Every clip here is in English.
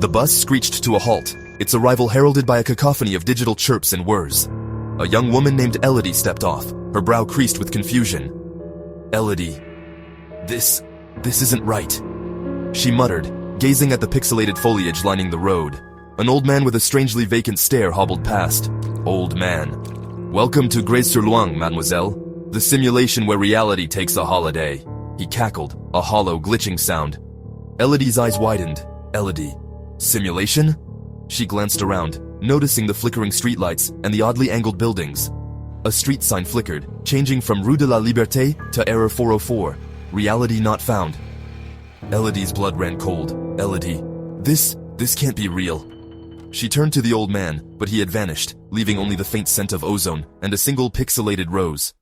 The bus screeched to a halt, its arrival heralded by a cacophony of digital chirps and whirs. A young woman named Elodie stepped off, her brow creased with confusion. Elodie. This isn't right. She muttered, gazing at the pixelated foliage lining the road. An old man with a strangely vacant stare hobbled past. Old man. Welcome to Grez-sur-Loing, mademoiselle. The simulation where reality takes a holiday. He cackled, a hollow, glitching sound. Elodie's eyes widened. Elodie. Simulation? She glanced around, noticing the flickering streetlights and the oddly angled buildings. A street sign flickered, changing from Rue de la Liberté to Error 404. Reality not found. Elodie's blood ran cold. Elodie. This can't be real. She turned to the old man, but he had vanished, leaving only the faint scent of ozone and a single pixelated rose.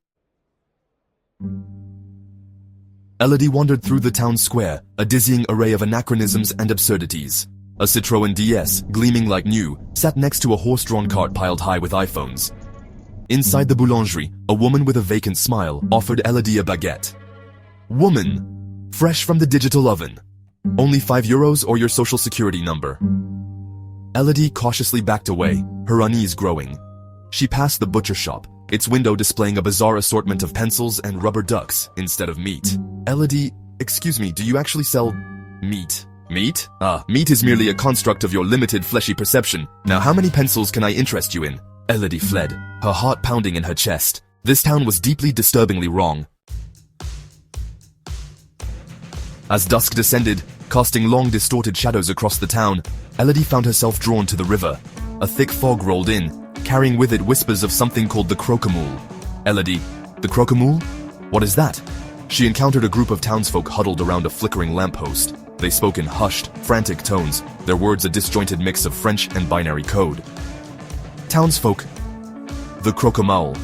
Elodie wandered through the town square, a dizzying array of anachronisms and absurdities. A Citroën DS, gleaming like new, sat next to a horse-drawn cart piled high with iPhones. Inside the boulangerie, a woman with a vacant smile offered Elodie a baguette. Woman, fresh from the digital oven. Only €5 or your social security number. Elodie cautiously backed away, her unease growing. She passed the butcher shop, its window displaying a bizarre assortment of pencils and rubber ducks instead of meat. Elodie, excuse me, do you actually sell meat? Meat? Meat is merely a construct of your limited fleshy perception. Now how many pencils can I interest you in? Elodie fled, her heart pounding in her chest. This town was deeply disturbingly wrong. As dusk descended, casting long distorted shadows across the town, Elodie found herself drawn to the river. A thick fog rolled in, carrying with it whispers of something called the Crocomoule. Elodie, the Crocomoule? What is that? She encountered a group of townsfolk huddled around a flickering lamppost. They spoke in hushed, frantic tones, their words a disjointed mix of French and binary code. Townsfolk. The Crocomoule.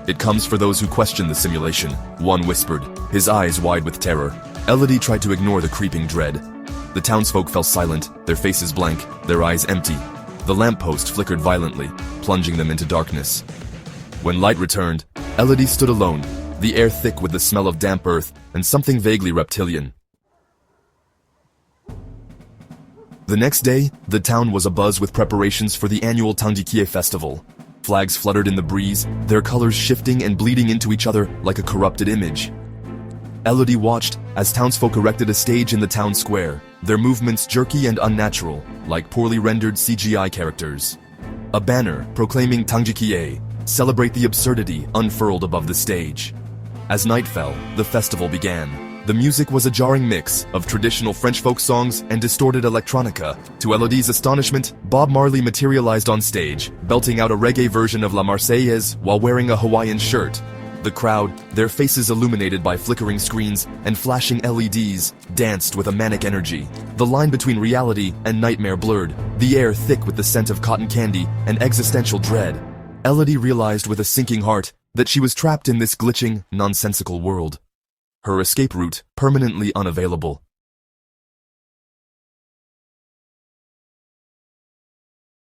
It comes for those who question the simulation, one whispered, his eyes wide with terror. Elodie tried to ignore the creeping dread. The townsfolk fell silent, their faces blank, their eyes empty. The lamppost flickered violently, plunging them into darkness. When light returned, Elodie stood alone, the air thick with the smell of damp earth and something vaguely reptilian. The next day, the town was abuzz with preparations for the annual Tangdikie festival. Flags fluttered in the breeze, their colors shifting and bleeding into each other like a corrupted image. Elodie watched as townsfolk erected a stage in the town square, their movements jerky and unnatural, like poorly rendered CGI characters. A banner proclaiming Tangdikie, celebrate the absurdity, unfurled above the stage. As night fell, the festival began. The music was a jarring mix of traditional French folk songs and distorted electronica. To Elodie's astonishment, Bob Marley materialized on stage, belting out a reggae version of La Marseillaise while wearing a Hawaiian shirt. The crowd, their faces illuminated by flickering screens and flashing LEDs, danced with a manic energy. The line between reality and nightmare blurred, the air thick with the scent of cotton candy and existential dread. Elodie realized with a sinking heart that she was trapped in this glitching, nonsensical world. Her escape route permanently unavailable.